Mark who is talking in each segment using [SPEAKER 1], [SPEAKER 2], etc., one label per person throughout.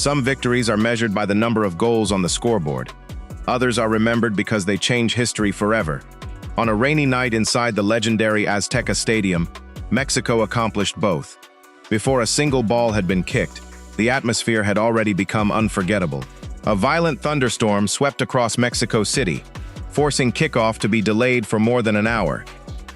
[SPEAKER 1] Some victories are measured by the number of goals on the scoreboard. Others are remembered because they change history forever. On a rainy night inside the legendary Azteca Stadium, Mexico accomplished both. Before a single ball had been kicked, the atmosphere had already become unforgettable. A violent thunderstorm swept across Mexico City, forcing kickoff to be delayed for more than an hour.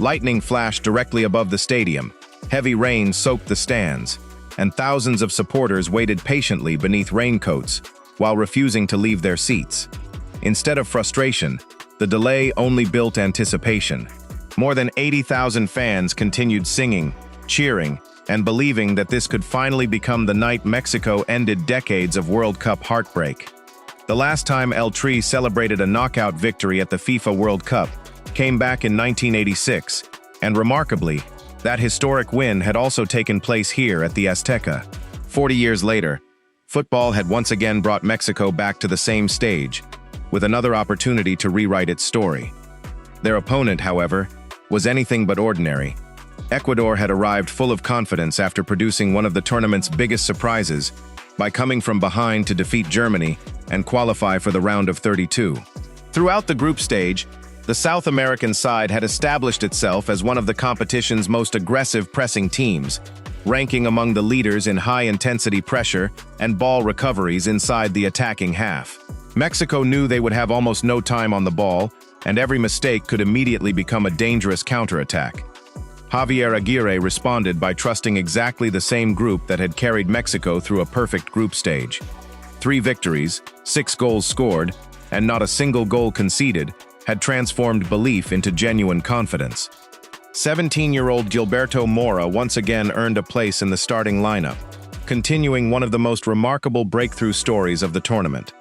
[SPEAKER 1] Lightning flashed directly above the stadium, heavy rain soaked the stands, and thousands of supporters waited patiently beneath raincoats while refusing to leave their seats. Instead of frustration, the delay only built anticipation. More than 80,000 fans continued singing, cheering, and believing that this could finally become the night Mexico ended decades of World Cup heartbreak. The last time El Tri celebrated a knockout victory at the FIFA World Cup came back in 1986, and remarkably, that historic win had also taken place here at the Azteca. 40 years later, football had once again brought Mexico back to the same stage, with another opportunity to rewrite its story. Their opponent, however, was anything but ordinary. Ecuador had arrived full of confidence after producing one of the tournament's biggest surprises by coming from behind to defeat Germany and qualify for the round of 32. Throughout the group stage, the South American side had established itself as one of the competition's most aggressive pressing teams, ranking among the leaders in high-intensity pressure and ball recoveries inside the attacking half. Mexico knew they would have almost no time on the ball, and every mistake could immediately become a dangerous counterattack. Javier Aguirre responded by trusting exactly the same group that had carried Mexico through a perfect group stage. 3 victories, 6 goals scored, and not a single goal conceded had transformed belief into genuine confidence. 17-year-old Gilberto Mora once again earned a place in the starting lineup, continuing one of the most remarkable breakthrough stories of the tournament.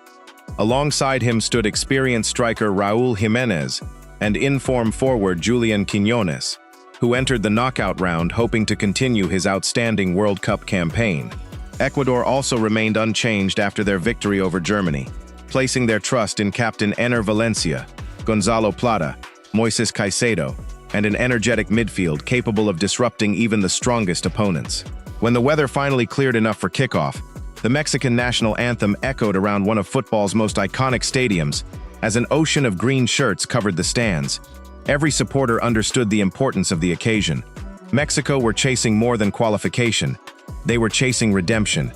[SPEAKER 1] Alongside him stood experienced striker Raúl Jiménez and in-form forward Julian Quiñones, who entered the knockout round hoping to continue his outstanding World Cup campaign. Ecuador also remained unchanged after their victory over Germany, placing their trust in captain Ener Valencia, Gonzalo Plata, Moises Caicedo, and an energetic midfield capable of disrupting even the strongest opponents. When the weather finally cleared enough for kickoff, the Mexican national anthem echoed around one of football's most iconic stadiums as an ocean of green shirts covered the stands. Every supporter understood the importance of the occasion. Mexico were chasing more than qualification. They were chasing redemption.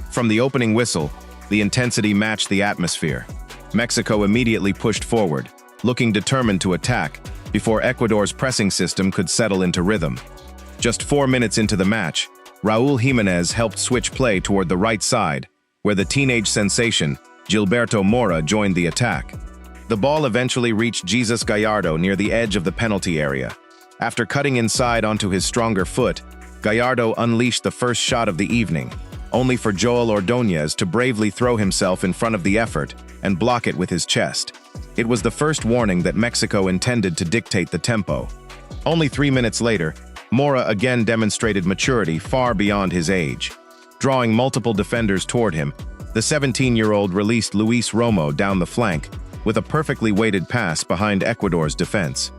[SPEAKER 1] From the opening whistle, the intensity matched the atmosphere. Mexico immediately pushed forward, looking determined to attack before Ecuador's pressing system could settle into rhythm. Just 4 minutes into the match, Raúl Jiménez helped switch play toward the right side, where the teenage sensation, Gilberto Mora, joined the attack. The ball eventually reached Jesus Gallardo near the edge of the penalty area. After cutting inside onto his stronger foot, Gallardo unleashed the first shot of the evening, only for Joel Ordóñez to bravely throw himself in front of the effort and block it with his chest. It was the first warning that Mexico intended to dictate the tempo. Only 3 minutes later, Mora again demonstrated maturity far beyond his age. Drawing multiple defenders toward him, the 17-year-old released Luis Romo down the flank with a perfectly weighted pass behind Ecuador's defense.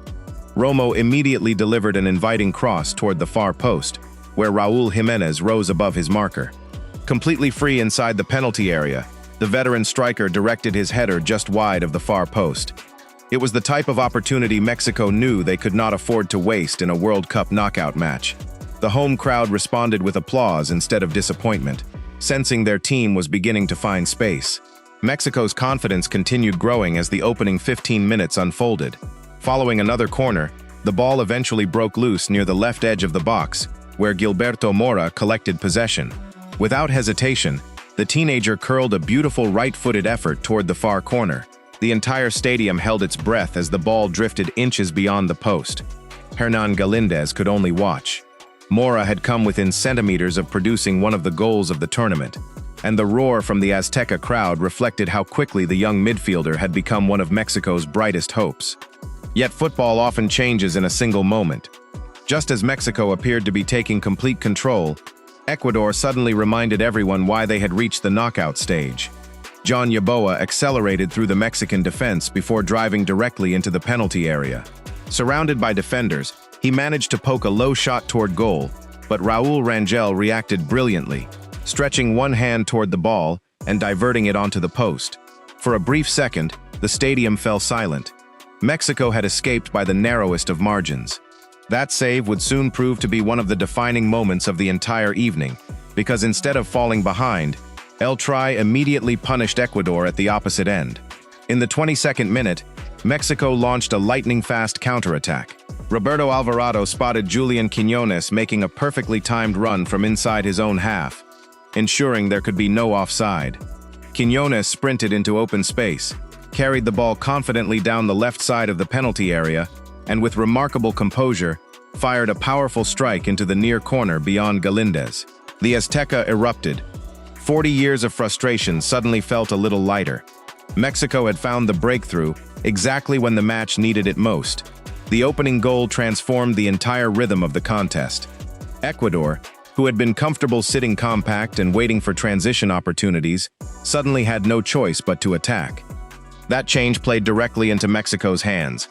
[SPEAKER 1] Romo immediately delivered an inviting cross toward the far post, where Raúl Jiménez rose above his marker. Completely free inside the penalty area, the veteran striker directed his header just wide of the far post. It was the type of opportunity Mexico knew they could not afford to waste in a World Cup knockout match. The home crowd responded with applause instead of disappointment, sensing their team was beginning to find space. Mexico's confidence continued growing as the opening 15 minutes unfolded. Following another corner, the ball eventually broke loose near the left edge of the box, where Gilberto Mora collected possession. Without hesitation, the teenager curled a beautiful right-footed effort toward the far corner. The entire stadium held its breath as the ball drifted inches beyond the post. Hernan Galíndez could only watch. Mora had come within centimeters of producing one of the goals of the tournament, and the roar from the Azteca crowd reflected how quickly the young midfielder had become one of Mexico's brightest hopes. Yet football often changes in a single moment. Just as Mexico appeared to be taking complete control, Ecuador suddenly reminded everyone why they had reached the knockout stage. John Yeboah accelerated through the Mexican defense before driving directly into the penalty area. Surrounded by defenders, he managed to poke a low shot toward goal, but Raúl Rangel reacted brilliantly. Stretching one hand toward the ball, and diverting it onto the post. For a brief second, the stadium fell silent. Mexico had escaped by the narrowest of margins. That save would soon prove to be one of the defining moments of the entire evening, because instead of falling behind, El Tri immediately punished Ecuador at the opposite end. In the 22nd minute, Mexico launched a lightning-fast counterattack. Roberto Alvarado spotted Julian Quiñones making a perfectly timed run from inside his own half, ensuring there could be no offside. Quiñones sprinted into open space, carried the ball confidently down the left side of the penalty area, and with remarkable composure, fired a powerful strike into the near corner beyond Galíndez. The Azteca erupted. 40 years of frustration suddenly felt a little lighter. Mexico had found the breakthrough exactly when the match needed it most. The opening goal transformed the entire rhythm of the contest. Ecuador, who had been comfortable sitting compact and waiting for transition opportunities, suddenly had no choice but to attack. That change played directly into Mexico's hands.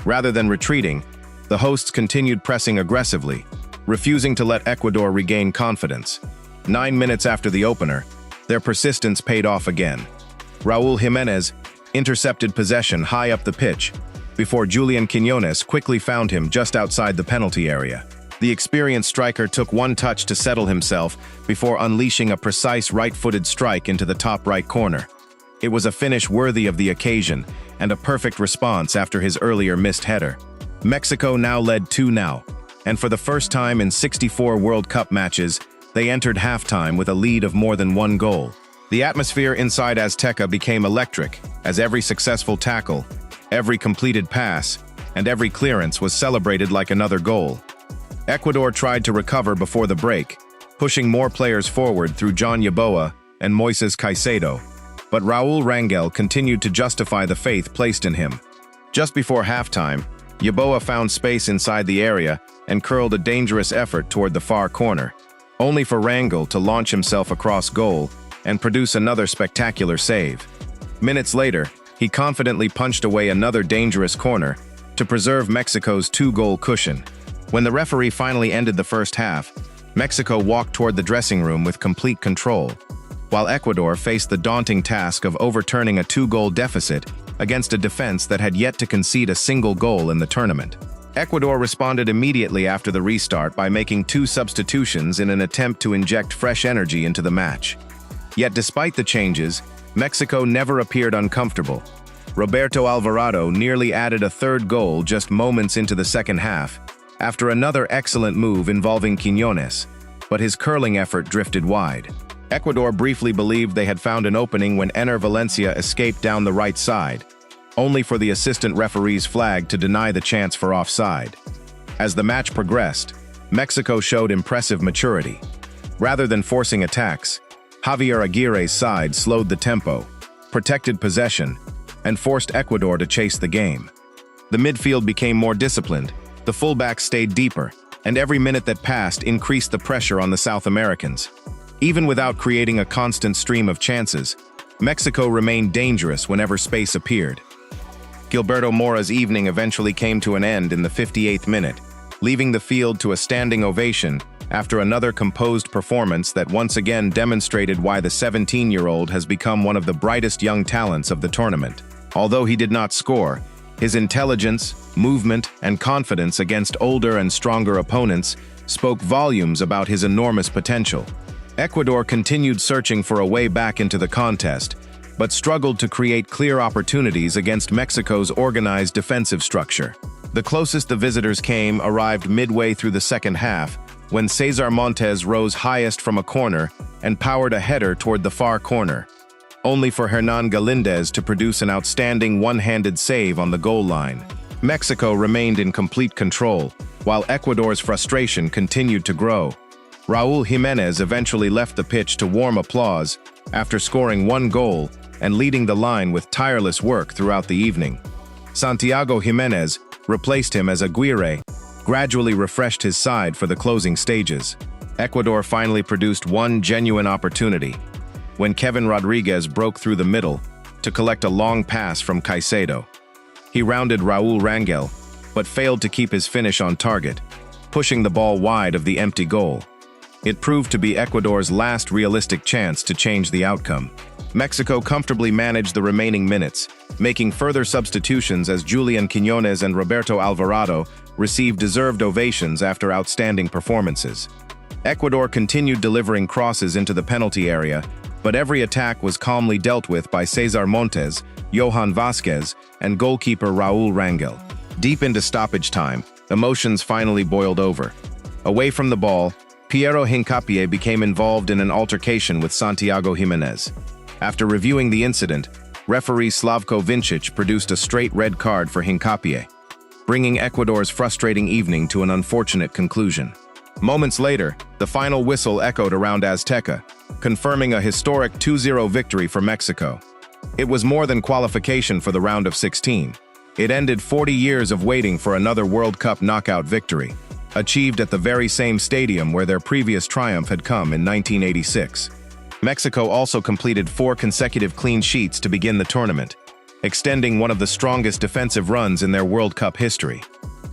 [SPEAKER 1] Rather than retreating, the hosts continued pressing aggressively, refusing to let Ecuador regain confidence. 9 minutes after the opener, their persistence paid off again. Raúl Jiménez intercepted possession high up the pitch, before Julian Quiñones quickly found him just outside the penalty area. The experienced striker took one touch to settle himself before unleashing a precise right-footed strike into the top right corner. It was a finish worthy of the occasion and a perfect response after his earlier missed header. Mexico now led 2-0, and for the first time in 64 World Cup matches, they entered halftime with a lead of more than 1 goal. The atmosphere inside Azteca became electric, as every successful tackle, every completed pass, and every clearance was celebrated like another goal. Ecuador tried to recover before the break, pushing more players forward through John Yeboah and Moises Caicedo, but Raúl Rangel continued to justify the faith placed in him. Just before halftime, Yeboah found space inside the area and curled a dangerous effort toward the far corner, only for Rangel to launch himself across goal and produce another spectacular save. Minutes later, he confidently punched away another dangerous corner to preserve Mexico's 2-goal cushion. When the referee finally ended the first half, Mexico walked toward the dressing room with complete control, while Ecuador faced the daunting task of overturning a 2-goal deficit against a defense that had yet to concede a single goal in the tournament. Ecuador responded immediately after the restart by making 2 substitutions in an attempt to inject fresh energy into the match. Yet despite the changes, Mexico never appeared uncomfortable. Roberto Alvarado nearly added a 3rd goal just moments into the second half, after another excellent move involving Quiñones, but his curling effort drifted wide. Ecuador briefly believed they had found an opening when Ener Valencia escaped down the right side, only for the assistant referee's flag to deny the chance for offside. As the match progressed, Mexico showed impressive maturity. Rather than forcing attacks, Javier Aguirre's side slowed the tempo, protected possession, and forced Ecuador to chase the game. The midfield became more disciplined, the fullbacks stayed deeper, and every minute that passed increased the pressure on the South Americans. Even without creating a constant stream of chances, Mexico remained dangerous whenever space appeared. Gilberto Mora's evening eventually came to an end in the 58th minute, leaving the field to a standing ovation after another composed performance that once again demonstrated why the 17-year-old has become one of the brightest young talents of the tournament. Although he did not score, his intelligence, movement, and confidence against older and stronger opponents spoke volumes about his enormous potential. Ecuador continued searching for a way back into the contest, but struggled to create clear opportunities against Mexico's organized defensive structure. The closest the visitors came arrived midway through the second half, when Cesar Montes rose highest from a corner and powered a header toward the far corner, only for Hernan Galíndez to produce an outstanding one-handed save on the goal line. Mexico remained in complete control, while Ecuador's frustration continued to grow. Raúl Jiménez eventually left the pitch to warm applause after scoring 1 goal and leading the line with tireless work throughout the evening. Santiago Jiménez replaced him as Aguirre gradually refreshed his side for the closing stages. Ecuador finally produced one genuine opportunity, when Kevin Rodriguez broke through the middle to collect a long pass from Caicedo. He rounded Raúl Rangel, but failed to keep his finish on target, pushing the ball wide of the empty goal. It proved to be Ecuador's last realistic chance to change the outcome. Mexico comfortably managed the remaining minutes, making further substitutions as Julian Quiñones and Roberto Alvarado received deserved ovations after outstanding performances. Ecuador continued delivering crosses into the penalty area, but every attack was calmly dealt with by Cesar Montes, Johan Vázquez, and goalkeeper Raúl Rangel. Deep into stoppage time, emotions finally boiled over. Away from the ball, Piero Hincapié became involved in an altercation with Santiago Jiménez. After reviewing the incident, referee Slavko Vincic produced a straight red card for Hincapié, bringing Ecuador's frustrating evening to an unfortunate conclusion. Moments later, the final whistle echoed around Azteca, confirming a historic 2-0 victory for Mexico. It was more than qualification for the round of 16. It ended 40 years of waiting for another World Cup knockout victory, achieved at the very same stadium where their previous triumph had come in 1986. Mexico also completed 4 consecutive clean sheets to begin the tournament, extending one of the strongest defensive runs in their World Cup history.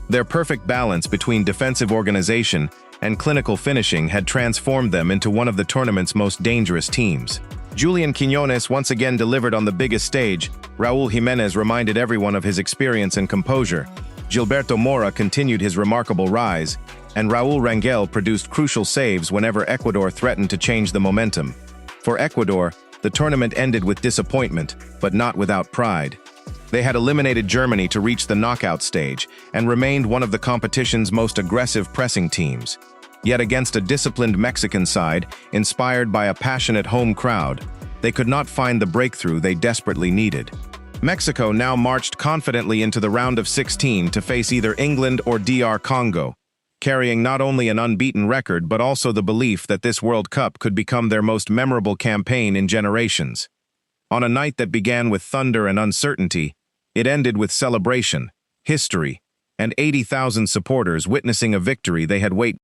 [SPEAKER 1] Their perfect balance between defensive organization and clinical finishing had transformed them into one of the tournament's most dangerous teams. Julian Quiñones once again delivered on the biggest stage. Raúl Jiménez reminded everyone of his experience and composure. Gilberto Mora continued his remarkable rise, and Raúl Rangel produced crucial saves whenever Ecuador threatened to change the momentum. For Ecuador, the tournament ended with disappointment, but not without pride. They had eliminated Germany to reach the knockout stage and remained one of the competition's most aggressive pressing teams. Yet against a disciplined Mexican side, inspired by a passionate home crowd, they could not find the breakthrough they desperately needed. Mexico now marched confidently into the round of 16 to face either England or DR Congo, carrying not only an unbeaten record but also the belief that this World Cup could become their most memorable campaign in generations. On a night that began with thunder and uncertainty, it ended with celebration, history, and 80,000 supporters witnessing a victory they had waited